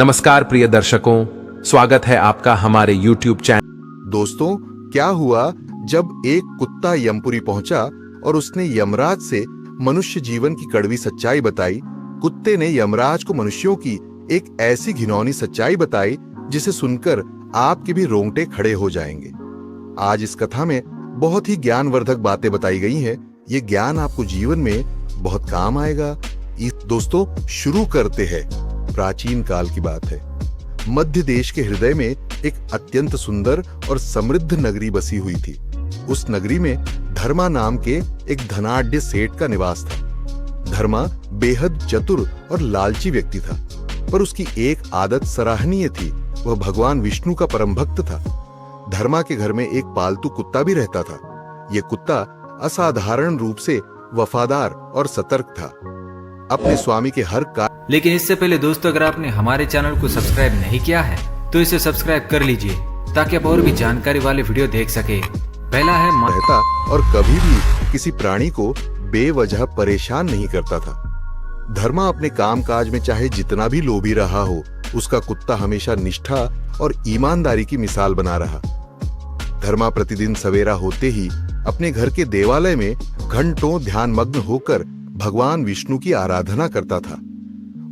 नमस्कार प्रिय दर्शकों, स्वागत है आपका हमारे YouTube चैनल। दोस्तों, क्या हुआ जब एक कुत्ता यमपुरी पहुंचा और उसने यमराज से मनुष्य जीवन की कड़वी सच्चाई बताई। कुत्ते ने यमराज को मनुष्यों की एक ऐसी घिनौनी सच्चाई बताई जिसे सुनकर आपके भी रोंगटे खड़े हो जाएंगे। आज इस कथा में बहुत ही ज्ञानवर्धक बातें बताई गई हैं। ये ज्ञान आपको जीवन में बहुत काम आएगा। दोस्तों, शुरू करते हैं। प्राचीन काल की बात है। मध्य देश के हृदय में एक अत्यंत सुंदर और समृद्ध नगरी बसी हुई थी। उस नगरी में धर्मा नाम के एक धनाढ्य सेठ का निवास था। धर्मा बेहद चतुर और लालची व्यक्ति था, पर उसकी एक आदत सराहनीय थी। वह भगवान विष्णु का परम भक्त था। धर्मा के घर में एक पालतू कुत्ता भी रहता था। यह कुत्ता असाधारण रूप से वफादार और सतर्क था। अपने स्वामी के हर लेकिन इससे पहले दोस्तों, अगर आपने हमारे चैनल को सब्सक्राइब नहीं किया है तो इसे सब्सक्राइब कर लीजिए ताकि आप और भी जानकारी वाले वीडियो देख सके। पहला है रहता और कभी भी किसी प्राणी को बेवजह परेशान नहीं करता था। धर्मा अपने कामकाज में चाहे जितना भी लोभी रहा हो, उसका कुत्ता हमेशा निष्ठा और ईमानदारी की मिसाल बना रहा। धर्मा प्रतिदिन सवेरा होते ही अपने घर के देवालय में घंटों ध्यानमग्न होकर भगवान विष्णु की आराधना करता था।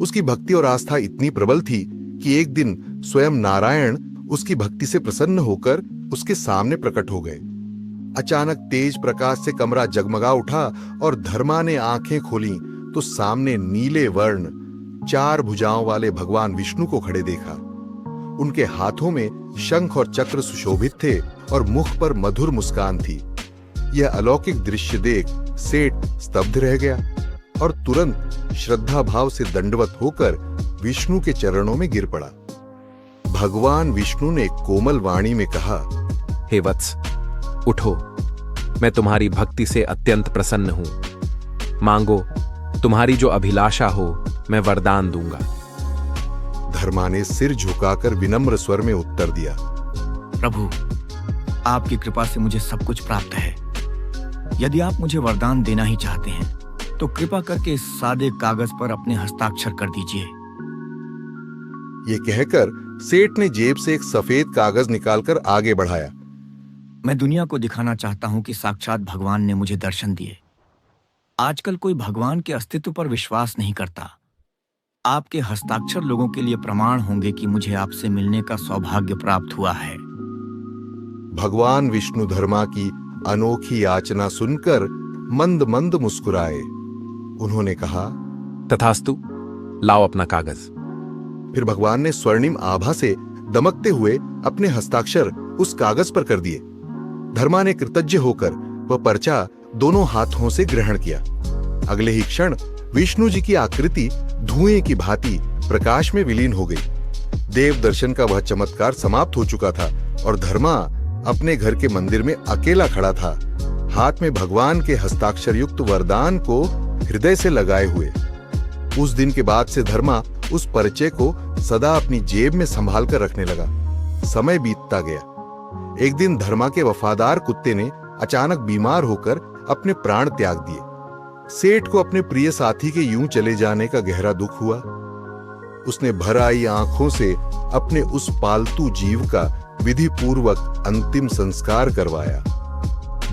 उसकी भक्ति और आस्था इतनी प्रबल थी कि एक दिन स्वयं नारायण उसकी भक्ति से प्रसन्न होकर उसके सामने प्रकट हो गए। अचानक तेज प्रकाश से कमरा जगमगा उठा और धर्मा ने आंखें खोली तो सामने नीले वर्ण 4 भुजाओं वाले भगवान विष्णु को खड़े देखा। उनके हाथों में शंख और चक्र सुशोभित थे और मुख पर मधुर मुस्कान थी। यह अलौकिक दृश्य देख सेठ स्तब्ध रह गया और तुरंत श्रद्धा भाव से दंडवत होकर विष्णु के चरणों में गिर पड़ा। भगवान विष्णु ने कोमल वाणी में कहा, हे वत्स, उठो, मैं तुम्हारी भक्ति से अत्यंत प्रसन्न हूं। मांगो, तुम्हारी जो अभिलाषा हो मैं वरदान दूंगा। धर्मा ने सिर झुकाकर विनम्र स्वर में उत्तर दिया, प्रभु, आपकी कृपा से मुझे सब कुछ प्राप्त है। यदि आप मुझे वरदान देना ही चाहते हैं तो कृपा करके इस सादे कागज पर अपने हस्ताक्षर कर दीजिए। ये कहकर सेठ ने जेब से एक सफेद कागज निकालकर आगे बढ़ाया। मैं दुनिया को दिखाना चाहता हूं कि साक्षात भगवान ने मुझे दर्शन दिए। आजकल कोई भगवान के अस्तित्व पर विश्वास नहीं करता। आपके हस्ताक्षर लोगों के लिए प्रमाण होंगे कि मुझे आपसे मिलने का सौभाग्य प्राप्त हुआ है। भगवान विष्णु धर्मा की अनोखी याचना सुनकर मंद मंद मुस्कुराए। उन्होंने कहा, तथास्तु, लाओ अपना कागज। फिर भगवान ने स्वर्णिम आभा से दमकते हुए अपने हस्ताक्षर उस कागज पर कर दिए। धर्मा ने कृतज्ञ होकर वह पर्चा दोनों हाथों से ग्रहण किया। अगले ही क्षण विष्णु जी की आकृति धुएं की भांति प्रकाश में विलीन हो गई। देव दर्शन का वह चमत्कार समाप्त हो चुका था और धर्मा अपने घर के मंदिर में अकेला खड़ा था, हाथ में भगवान के हस्ताक्षर युक्त वरदान को हृदय से लगाए हुए। उस दिन के बाद से धर्मा उस परिचय को सदा अपनी जेब में संभाल कर रखने लगा। समय बीतता गया। एक दिन धर्मा के वफादार कुत्ते ने अचानक बीमार होकर अपने प्राण त्याग दिए। सेठ को अपने प्रिय साथी के यूं चले जाने का गहरा दुख हुआ। उसने भर आई आंखों से अपने उस पालतू जीव का विधि पूर्वक अंतिम संस्कार करवाया।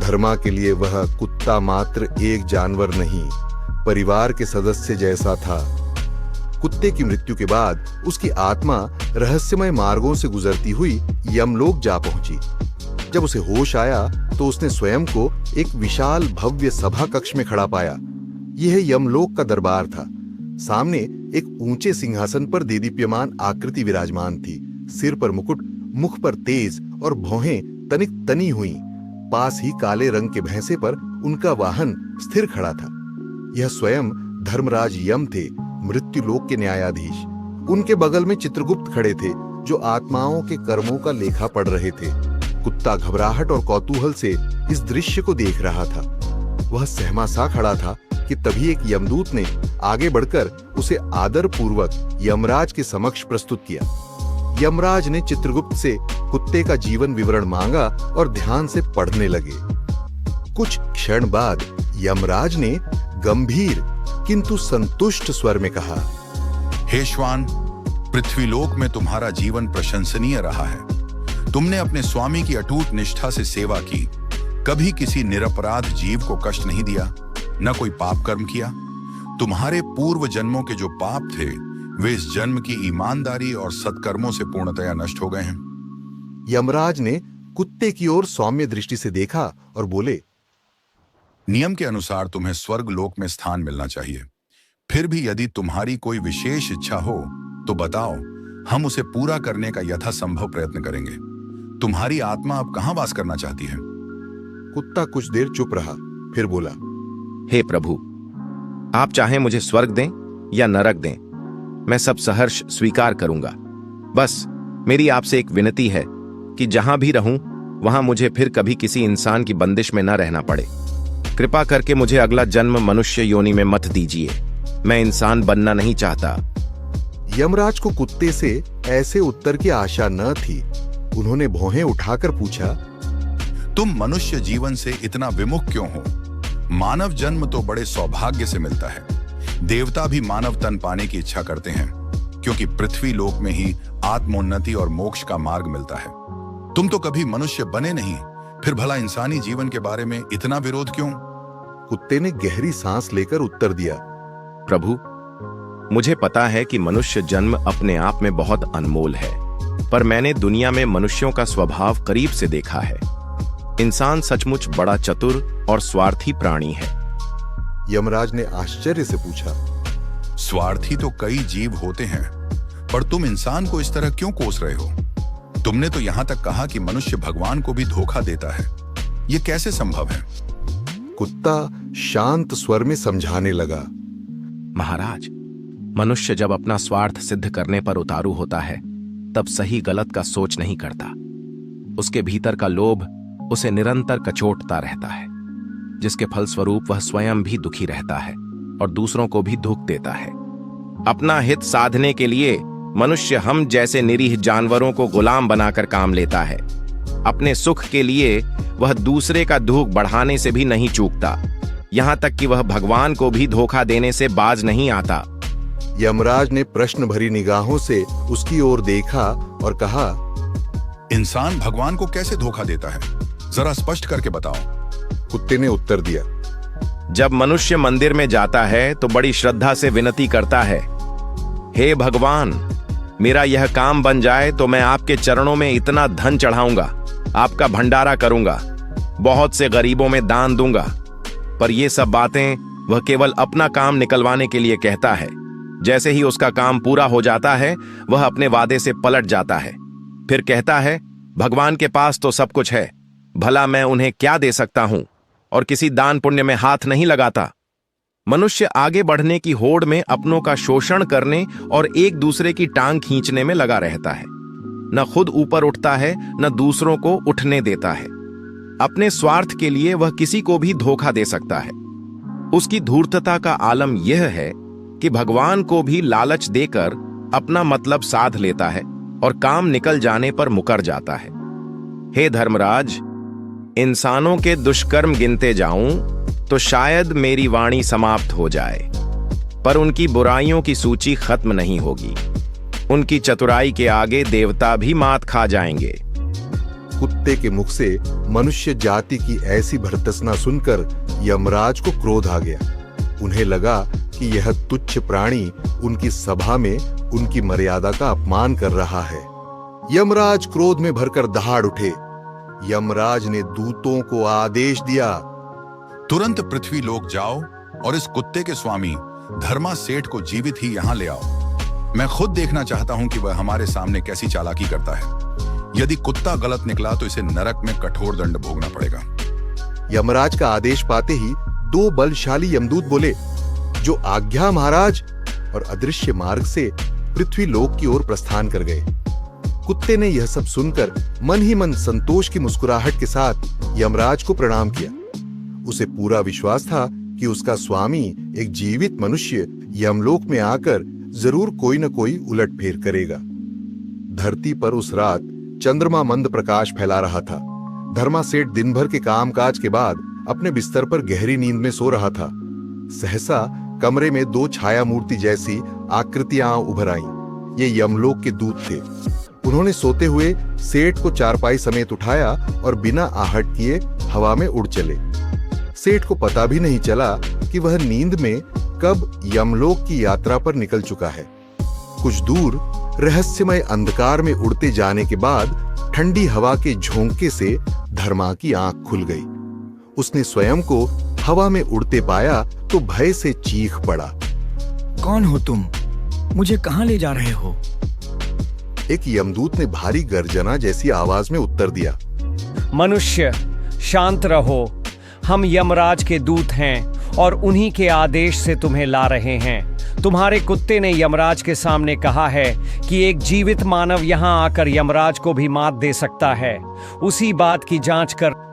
धर्मा के लिए वह कुत्ता मात्र एक जानवर नहीं, परिवार के सदस्य जैसा था। कुत्ते की मृत्यु के बाद उसकी आत्मा रहस्यमय मार्गों से गुजरती हुई यमलोक जा पहुंची। जब उसे होश आया तो उसने स्वयं को एक विशाल भव्य सभा कक्ष में खड़ा पाया। यह यमलोक का दरबार था। सामने एक ऊंचे सिंहासन पर देदीप्यमान आकृति विराजमान थी। सिर पर मुकुट, मुख पर तेज और भौहें तनिक तनी हुई। पास ही काले रंग के भैंसे पर उनका वाहन स्थिर खड़ा था। यह स्वयं धर्मराज यम थे, मृत्यु लोक के न्यायाधीश। उनके बगल में चित्रगुप्त खड़े थे, जो आत्माओं के कर्मों का लेखा पढ़ रहे थे। कुत्ता घबराहट और कौतूहल से इस दृश्य को देख रहा था। वह सहमा सा खड़ा था कि तभी एक यमदूत ने आगे बढ़कर उसे आदर पूर्वक यमराज के समक्ष प्रस्तुत किया। यमराज ने चित्रगुप्त से कुत्ते का जीवन विवरण मांगा और ध्यान से पढ़ने लगे। कुछ क्षण बाद यमराज ने गंभीर किंतु संतुष्ट स्वर में कहा, हे श्वान, पृथ्वीलोक में तुम्हारा जीवन प्रशंसनीय रहा है। तुमने अपने स्वामी की अटूट निष्ठा से सेवा की, कभी किसी निरपराध जीव को कष्ट नहीं दिया, न कोई पाप कर्म किया। तुम्हारे पूर्व जन्मों के जो पाप थे वे इस जन्म की ईमानदारी और सत्कर्मों से पूर्णतया नष्ट हो गए हैं। यमराज ने कुत्ते की ओर सौम्य दृष्टि से देखा और बोले, नियम के अनुसार तुम्हें स्वर्ग लोक में स्थान मिलना चाहिए। फिर भी यदि तुम्हारी कोई विशेष इच्छा हो तो बताओ, हम उसे पूरा करने का यथासंभव प्रयत्न करेंगे। तुम्हारी आत्मा अब कहां वास करना चाहती है? कुत्ता कुछ देर चुप रहा, फिर बोला, हे प्रभु, आप चाहें मुझे स्वर्ग दें या नरक दें, मैं सब सहर्ष स्वीकार करूंगा। बस मेरी आपसे एक विनती है कि जहां भी रहूं वहां मुझे फिर कभी किसी इंसान की बंदिश में न रहना पड़े। कृपा करके मुझे अगला जन्म मनुष्य योनि में मत दीजिए, मैं इंसान बनना नहीं चाहता। यमराज को कुत्ते से ऐसे उत्तर की आशा न थी। उन्होंने भौहें उठाकर पूछा, तुम मनुष्य जीवन से इतना विमुख क्यों हो? मानव जन्म तो बड़े सौभाग्य से मिलता है। देवता भी मानव तन पाने की इच्छा करते हैं, क्योंकि पृथ्वी लोक में ही आत्मोन्नति और मोक्ष का मार्ग मिलता है। तुम तो कभी मनुष्य बने नहीं, फिर भला इंसानी जीवन के बारे में इतना विरोध क्यों? कुत्ते ने गहरी सांस लेकर उत्तर दिया, प्रभु, मुझे पता है कि मनुष्य जन्म अपने आप में बहुत अनमोल है, पर मैंने दुनिया में मनुष्यों का स्वभाव करीब से देखा है। इंसान सचमुच बड़ा चतुर और स्वार्थी प्राणी है। यमराज ने आश्चर्य से पूछा, स्वार्थी तो कई जीव होते हैं, पर तुम इंसान को इस तरह क्यों कोस रहे हो? तुमने तो यहां तक कहा कि मनुष्य भगवान को भी धोखा देता है। यह कैसे संभव है? कुत्ता शांत स्वर में समझाने लगा, महाराज, मनुष्य जब अपना स्वार्थ सिद्ध करने पर उतारू होता है तब सही गलत का सोच नहीं करता। उसके भीतर का लोभ उसे निरंतर कचोटता रहता है, जिसके फलस्वरूप वह स्वयं भी दुखी रहता है और दूसरों को भी दुख देता है। अपना हित साधने के लिए मनुष्य हम जैसे निरीह जानवरों को गुलाम बनाकर काम लेता है। अपने सुख के लिए वह दूसरे का दुख बढ़ाने से भी नहीं चूकता, यहां तक कि वह भगवान को भी धोखा देने से बाज नहीं आता। यमराज ने प्रश्न भरी निगाहों से उसकी ओर देखा और कहा, इंसान भगवान को कैसे धोखा देता है? जरा स्पष्ट करके बताओ। कुत्ते ने उत्तर दिया, जब मनुष्य मंदिर में जाता है तो बड़ी श्रद्धा से विनती करता है, हे भगवान, मेरा यह काम बन जाए तो मैं आपके चरणों में इतना धन चढ़ाऊंगा, आपका भंडारा करूंगा, बहुत से गरीबों में दान दूंगा। पर ये सब बातें वह केवल अपना काम निकलवाने के लिए कहता है। जैसे ही उसका काम पूरा हो जाता है वह अपने वादे से पलट जाता है, फिर कहता है, भगवान के पास तो सब कुछ है, भला मैं उन्हें क्या दे सकता हूं, और किसी दान पुण्य में हाथ नहीं लगाता। मनुष्य आगे बढ़ने की होड़ में अपनों का शोषण करने और एक दूसरे की टांग खींचने में लगा रहता है। न खुद ऊपर उठता है न दूसरों को उठने देता है। अपने स्वार्थ के लिए वह किसी को भी धोखा दे सकता है। उसकी धूर्तता का आलम यह है कि भगवान को भी लालच देकर अपना मतलब साध लेता है और काम निकल जाने पर मुकर जाता है। हे धर्मराज, इंसानों के दुष्कर्म गिनते जाऊं तो शायद मेरी वाणी समाप्त हो जाए, पर उनकी बुराइयों की सूची खत्म नहीं होगी। उनकी चतुराई के आगे देवता भी मात खा जाएंगे। कुत्ते के मुख से मनुष्य जाति की ऐसी भर्त्सना सुनकर यमराज को क्रोध आ गया। उन्हें लगा कि यह तुच्छ प्राणी उनकी सभा में उनकी मर्यादा का अपमान कर रहा है। यमराज क्रोध में भरकर दहाड़ उठे। यमराज ने दूतों को आदेश दिया, तुरंत पृथ्वी लोक जाओ और इस कुत्ते के स्वामी धर्मा सेठ को जीवित ही यहां ले आओ। मैं खुद देखना चाहता हूं कि वह हमारे सामने कैसी चालाकी करता है। यदि कुत्ता गलत निकला तो इसे नरक में कठोर दंड भोगना पड़ेगा। यमराज का आदेश पाते ही दो बलशाली यमदूत बोले, जो आज्ञा महाराज, और अदृश्य मार्ग से पृथ्वी लोक की ओर प्रस्थान कर गए। कुत्ते ने यह सब सुनकर मन ही मन संतोष की मुस्कुराहट के साथ यमराज को प्रणाम किया। उसे पूरा विश्वास था कि उसका स्वामी एक जीवित मनुष्य यमलोक में आकर जरूर कोई न कोई उलटफेर करेगा। धरती पर उस रात चंद्रमा मंद प्रकाश फैला रहा था। धर्मा सेठ दिन भर के कामकाज के बाद अपने बिस्तर पर गहरी नींद में सो रहा था। सहसा कमरे में दो छाया मूर्ति जैसी आकृतियां उभर आईं। ये यमलोक के दूत थे। उन्होंने सोते हुए सेठ को चारपाई समेत उठाया और बिना आहट किए हवा में उड़ चले। सेठ को पता भी नहीं चला कि वह नींद में कब यमलोक की यात्रा पर निकल चुका है। कुछ दूर रहस्यमय अंधकार में उड़ते जाने के बाद ठंडी हवा के झोंके से धर्मा की आंख खुल गई। उसने स्वयं को हवा में उड़ते पाया तो भय से चीख पड़ा। कौन हो तुम? मुझे कहाँ ले जा रहे हो? एक यमदूत ने भारी गर्जना जैसी आवाज में उत्तर दिया। मनुष्य, शांत रहो। हम यमराज के दूत हैं और उन्हीं के आदेश से तुम्हें ला रहे हैं। तुम्हारे कुत्ते ने यमराज के सामने कहा है कि एक जीवित मानव यहाँ आकर यमराज को भी मात दे सकता है। उसी बात की जांच कर